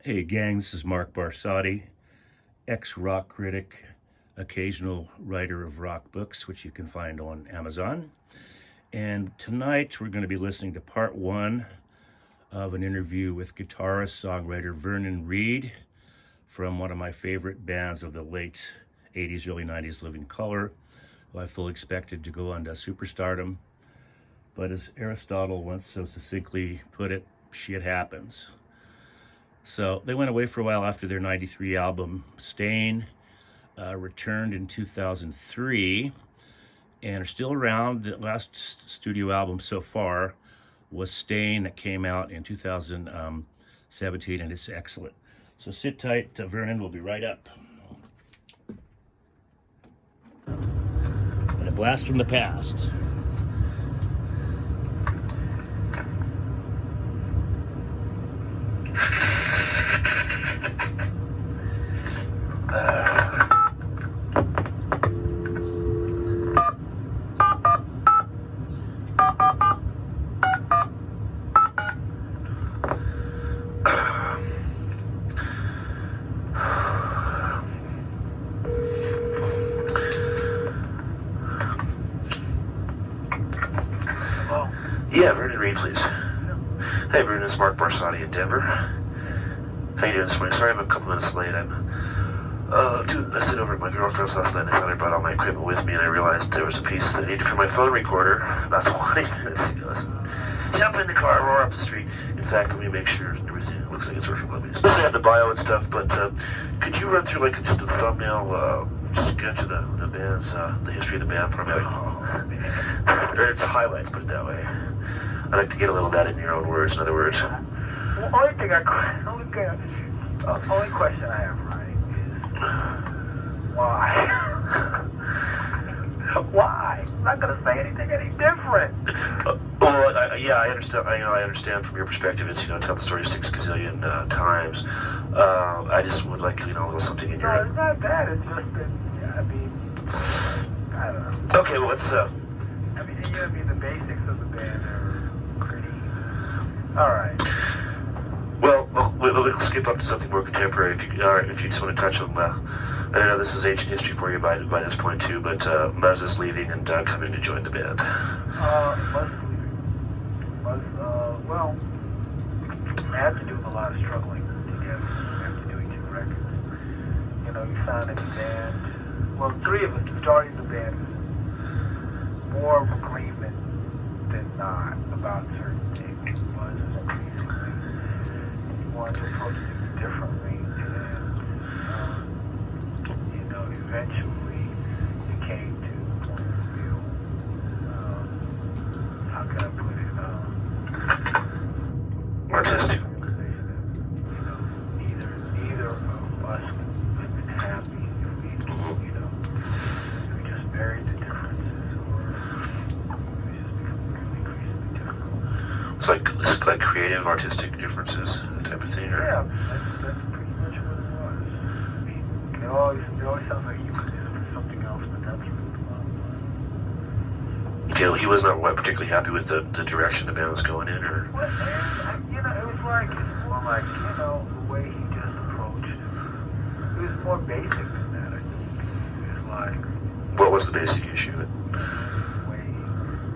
Hey gang, this is Mark Barsotti, ex-rock critic, occasional writer of rock books, which you can find on Amazon. And tonight we're going to be listening to part one of an interview with guitarist, songwriter Vernon Reid from one of my favorite bands of the late 80s, early 90s, Living Colour, who I fully expected to go on to superstardom. But as Aristotle once so succinctly put it, shit happens. So they went away for a while after their 93 album, Stain, returned in 2003, and are still around. The last studio album so far was Stain, that came out in 2017, and it's excellent. So sit tight, Vernon will be right up. And a blast from the past. Yeah, Vernon Reid, please. Hey, Vernon, it's Mark Barsotti in Denver. How you doing this morning? Sorry I'm a couple minutes late. I stayed over at my girlfriend's last night, and I thought I brought all my equipment with me, and I realized there was a piece that I needed for my phone recorder about 20 minutes ago. So jump in the car, roar up the street. In fact, let me make sure everything looks like it's working. Let me just I have the bio and stuff, but could you run through like just a thumbnail sketch of the band's, the history of the band for me? Or it's highlights, put it that way. I'd like to get a little of that in your own words, in other words. Well, only question I have, right, is why? Why? I'm not gonna say anything any different. I understand. I understand from your perspective. It's tell the story 6 gazillion times. I just would like a little something in your. No, it's not that. It's just that. I don't know. Okay, well let's. The basics of the band are pretty. All right. Well, we'll skip up to something more contemporary. If you just want to touch on, I know this is ancient history for you by this point too, but Muzz leaving and Doug coming to join the band. Muzz leaving. Well, after doing a lot of struggling together, after doing 2 records, you signed in the band. Well, 3 of us starting the band. More of agreement than not about certain things. Was basically you wanted to approach things differently, and eventually it came to the point of view. How can I put it? Artistic. Neither of us would have been happy if we just buried the differences. It's like creative, artistic differences, that type of thing, or? Yeah, that's pretty much what it was. It always sounds like you could do it for something else, but that's really the bottom line. Okay, he was not particularly happy with the direction the band was going in, or? Well, it was like, it's more like, the way he just approached it. It was more basic than that, I think. It was like... What was the basic issue?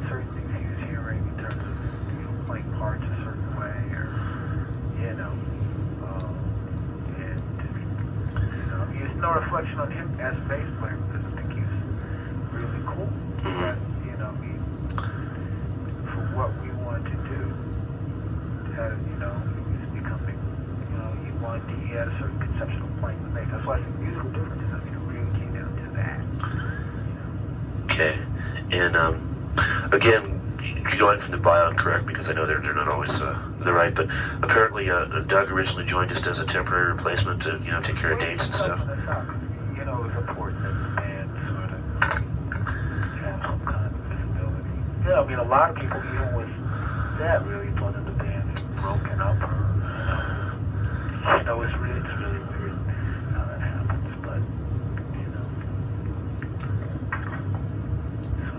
Certain things he was hearing in terms of playing parts a certain way, or and it's no reflection on him as a bass player, because I think he's really cool. But for what we wanted to do, he was becoming, he had a certain conception of playing the bass. That's why I think musical differences. It really came down to that. Okay, and again, going from the bio, correct, because I know they're not always the right, but apparently Doug originally joined just as a temporary replacement to take care of dates and stuff. That's not, it was important that the band sort of have some kind of visibility. A lot of people, even with that, really thought that the band was broken up, or it's really weird how that happens, but so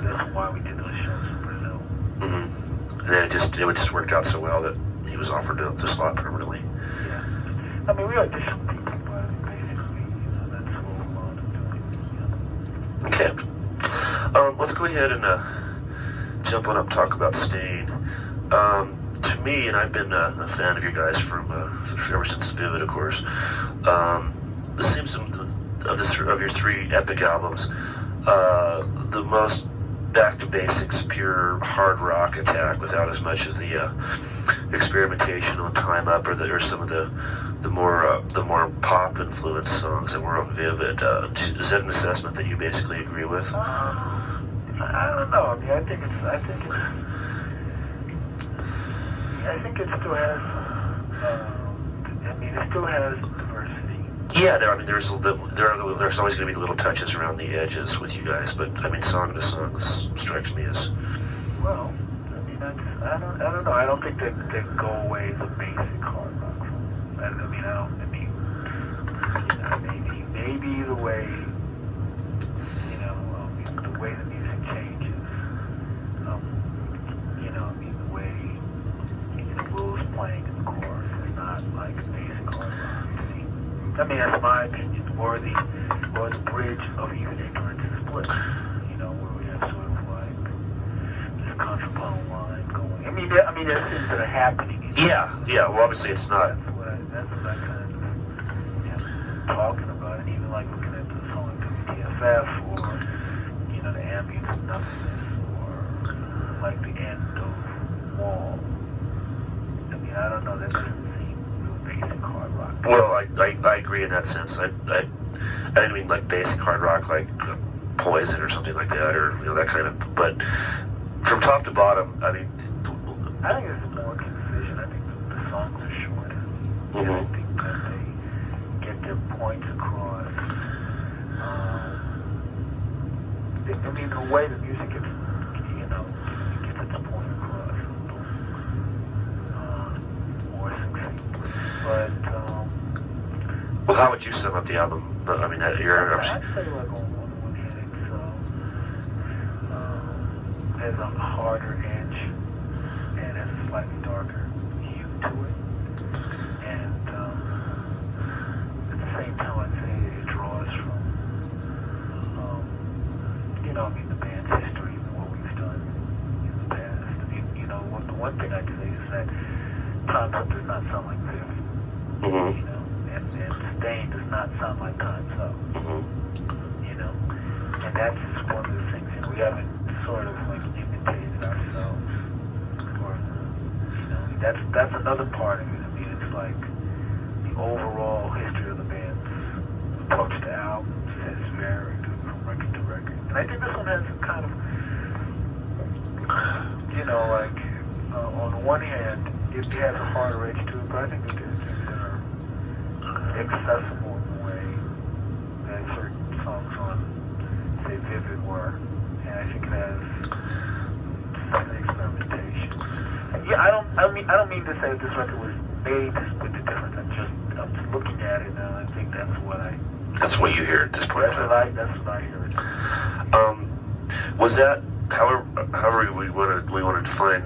that's why we did those shows in Brazil. And then it just worked out so well that he was offered the slot permanently. Yeah. I mean, we audition people, but basically, that's what we want to do. Okay. Let's go ahead and jump on up and talk about Stain. To me, and I've been a fan of you guys from ever since Vivid, of course. This seems of your three epic albums, the most back to basics, pure hard rock attack without as much of the experimentation on Time Up or some of the more pop influenced songs that were on Vivid. Is that an assessment that you basically agree with? I don't know. I mean, I think it still has. It still has diversity. Yeah, there's always going to be little touches around the edges with you guys, but I mean, song to song, this strikes me as. Well, I don't know. I don't think they go away as a basic hard rock song. Maybe the way, the way the music changes. The way Will's playing in the chorus is not like basic hard rock. That's my opinion. Or the bridge of even ignorance is split. Where we have sort of like this contrapuntal line going. There's things that are happening. Yeah. Well, obviously it's not. That's what I kind of talking about, and even like looking at the song WTFF, or the ambience of nothingness, or like the end of Wall. I don't know. That doesn't seem real basic hard rock. Well, I agree in that sense. I didn't mean like basic hard rock, like Poison or something like that, or that kind of. But from top to bottom, I think it's more concision. I think the songs are shorter. Mm-hmm. And I think that they get their points across. The way the music gets, gets its point across more succinctly. But well, how would you sum up the album? You're. I'd say like on one hand, it has a harder edge and has a slightly darker hue to it. And at the same time, I'd say it draws from, the band's history and what we've done in the past. The one thing I can say is that Time's Up does not sound like Vivid. Mm-hmm. And Stain does not sound like Time's Up. Mm-hmm. And that's just one of the things, we haven't sort of like imitated ourselves. Or, that's another part of it. It's like the overall history of the band's approach to albums has varied from record to record. And I think this one has a kind of, on the one hand, it has a harder edge to it, but I think that there's things that are accessible in the way that certain songs on, say, Vivid were. And I think it has some experimentation. Yeah, I don't mean to say that this record was made with the difference. I'm just looking at it now. I think that's what you hear at this point. That's what I hear. Was that however we want to define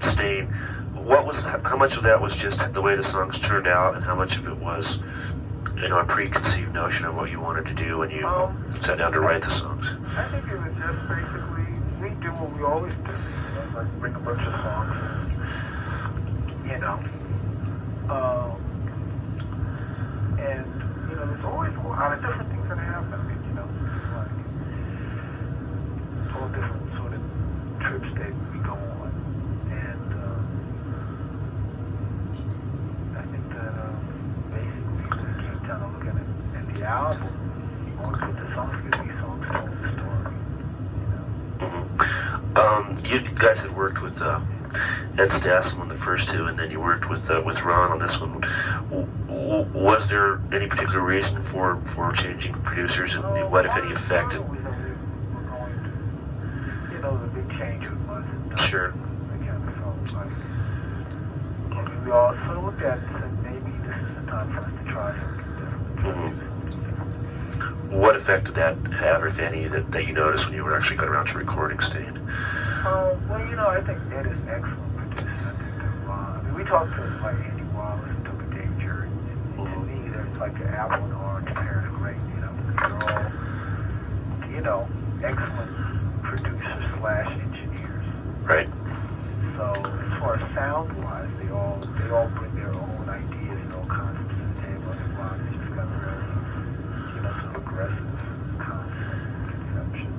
Stain? How much of that was just the way the songs turned out, and how much of it was a preconceived notion of what you wanted to do when you sat down to write the songs? I think it was just basically we do what we always do. Like bring a bunch of songs, and there's always a lot of different things that happen. Like all different sort of trips that we go on, and I think that basically when it came down to looking at the album, or put the songs, because these songs told the story. You guys had worked with Ed Stassel on the first two, and then you worked with Ron on this one. Was there any particular reason for changing producers, and what, if any, effect? The big change was Sure. We also looked at it and said maybe this is the time for us to try something different. Mm-hmm. What effect did that have, if any, that you noticed when you were actually got around to recording Stain? I think Ed is an excellent producer. I think that we talked to like Andy Wallace and took a Dave Jury and like an apple and orange pear and a grape, you know. They're all, you know, excellent producers slash engineers. Right. So as far as sound-wise, they all bring their own ideas and own concepts to the table. And Ron has just got very, you know, sort of aggressive concept conception.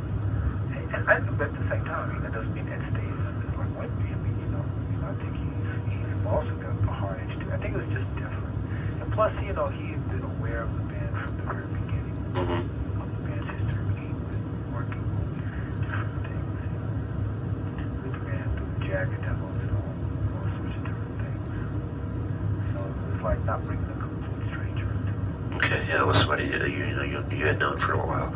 And at the same time, I mean, that doesn't mean Ed stays like Whitby. I mean, you know, I think he's also got a hard edge too. I think it was just different. And plus, you know, he had been aware of the band from the very beginning of the band's history. He'd been working on different things, you know, with the band, with Jagger demos and all sorts of different things. So it was like not bringing a complete stranger into it. Okay, yeah, it was somebody you had known for a while.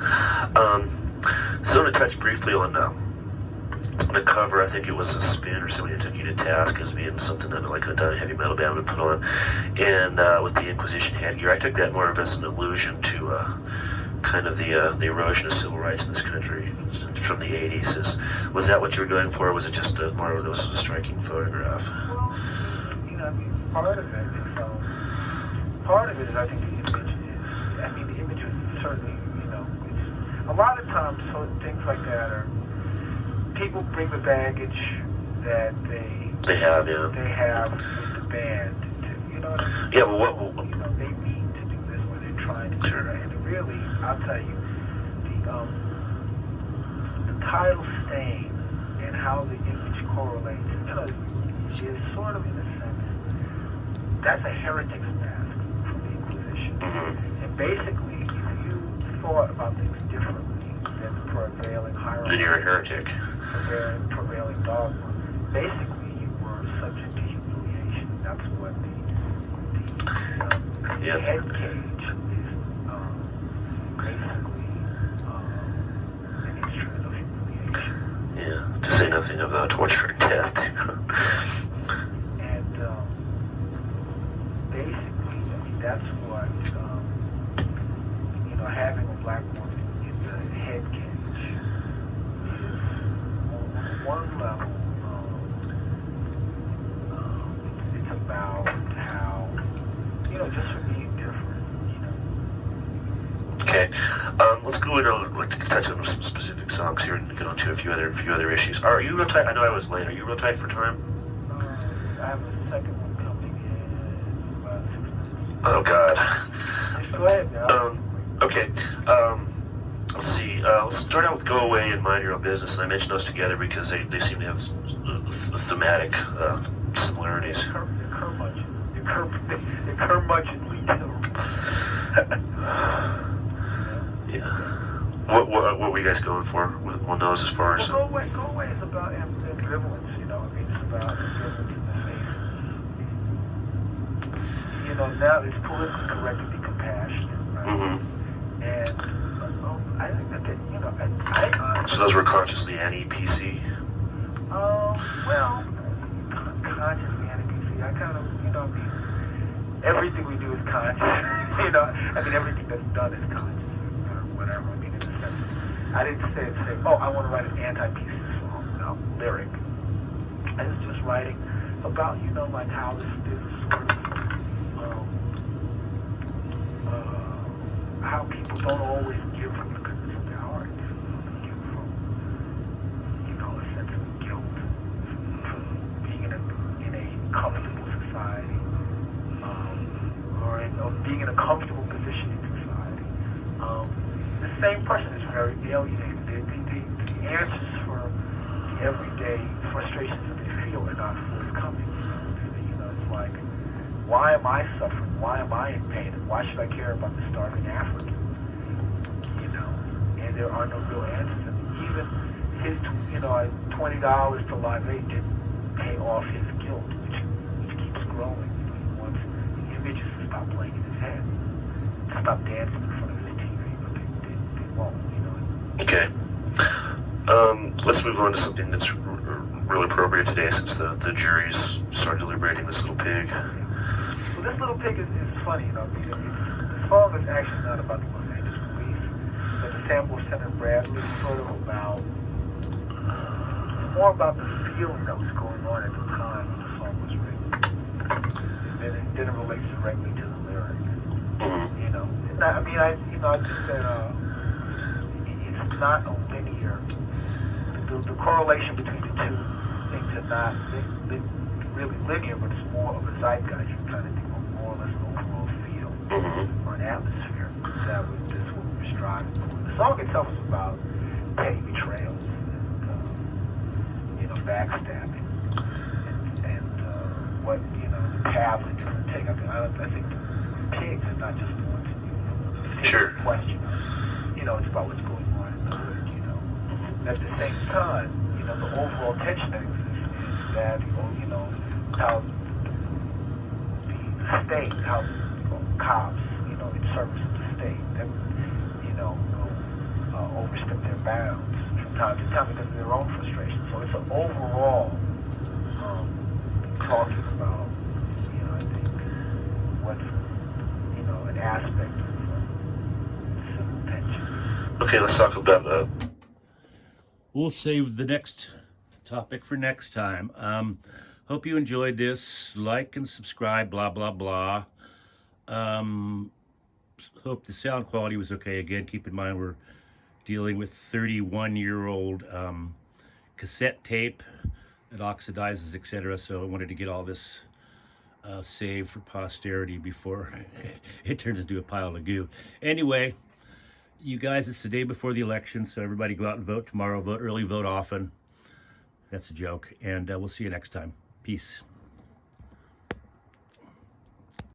So I want to touch briefly on the cover. I think it was a Spin or somebody took you to task as being something that like a heavy metal band would put on, and with the Inquisition headgear. I took that more of as an allusion to kind of the erosion of civil rights in this country from the 80s. Was that what you were going for, or was it just more of a striking photograph? Well, you know, I mean, part of it is I think the image is, I mean, the image is certainly, you know, it's, a lot of times so things like that are, people bring the baggage that they have with the band, to, you know what I mean? Yeah, but what you know, they mean to do this, or they're trying to do that. And really, I'll tell you, the title stain and how the image correlates, you know, is sort of in a sense, that's a heretic's mask from the Inquisition. And basically, if you thought about things differently than the prevailing hierarchy, then you're a heretic. Prevailing dogma, basically you were subject to humiliation. That's what the head cage is basically an instrument of humiliation. Yeah, to say nothing of torture and death. And basically, I mean, that's what, you know, having a black woman in the head cage is, on one level, it's about how, you know, just for being different, you know. Okay, let's go into like to touch on some specific songs here and get on to a few other issues. Are you real tight? I know I was late. Are you real tight for time? I have a second one coming in about 6 minutes. Oh God. Go ahead now. Okay. Let's see. Let's start out with "Go Away" and "Mind Your Own Business," and I mentioned those together because they seem to have thematic similarities. They're curmudgeonly Yeah. What were you guys going for on those as far as? Well, Go Away is about ambivalence, you know. I mean, it's about ambivalence in the face. You know, now it's politically correct to be compassionate, right? And I think that, you know, I so those were consciously anti-PC? Well, consciously anti-PC. I kind of, you know, I mean, everything we do is conscious. You know, I mean, everything that's done is conscious, or whatever. I mean, in a sense, I didn't say, oh, I want to write an anti-PC song, no, lyric. I was just writing about, you know, like how this sort of, how people don't always give from the goodness of their heart. They give from, you know, a sense of guilt from being in a comfortable society, or being in a comfortable position in society. The same person is very alienated. The answers for the everyday frustrations that they feel are not forthcoming. You know, it's like, why am I suffering? Why am I in pain? And why should I care about the starving African? You know, and there are no real answers. And even his, you know, $20 to Live Aid didn't pay off his guilt, which keeps growing. You know, he wants the images to stop playing in his head, to stop dancing in front of his TV, but they won't. You know. Okay. Let's move on to something that's really appropriate today, since the jury's started deliberating this little pig. Well, this little pig is funny, you know. I mean, the song is actually not about the Los Angeles police, but the sample of Senator Bradley is sort of about, more about the feeling that was going on at the time when the song was written. And it didn't relate directly to the lyrics. know, I mean, I think that it's not a linear. The correlation between the two things are not really linear, but it's more of a zeitgeist. You're trying to think of more or less an overall feel or an atmosphere. That's what we're striving for. The song itself is about petty betrayals and backstabbing and what the path that different take. I think the pigs is not just the ones that Sure. question. It's about what's going on in the hood. At the same time, the overall tension that exists is that how the state, how cops, in service of the state, that will overstep their bounds from time to time because of their own frustration. So it's an overall talking about, I think, what's, an aspect of civil tension. Okay, let's talk about We'll save the next topic for next time. Hope you enjoyed this. Like and subscribe, blah, blah, blah. Hope the sound quality was okay. Again, keep in mind we're dealing with 31-year-old cassette tape that oxidizes, etc. So I wanted to get all this saved for posterity before it turns into a pile of goo. Anyway, you guys, it's the day before the election, so everybody go out and vote tomorrow. Vote early, vote often. That's a joke. And we'll see you next time. Peace.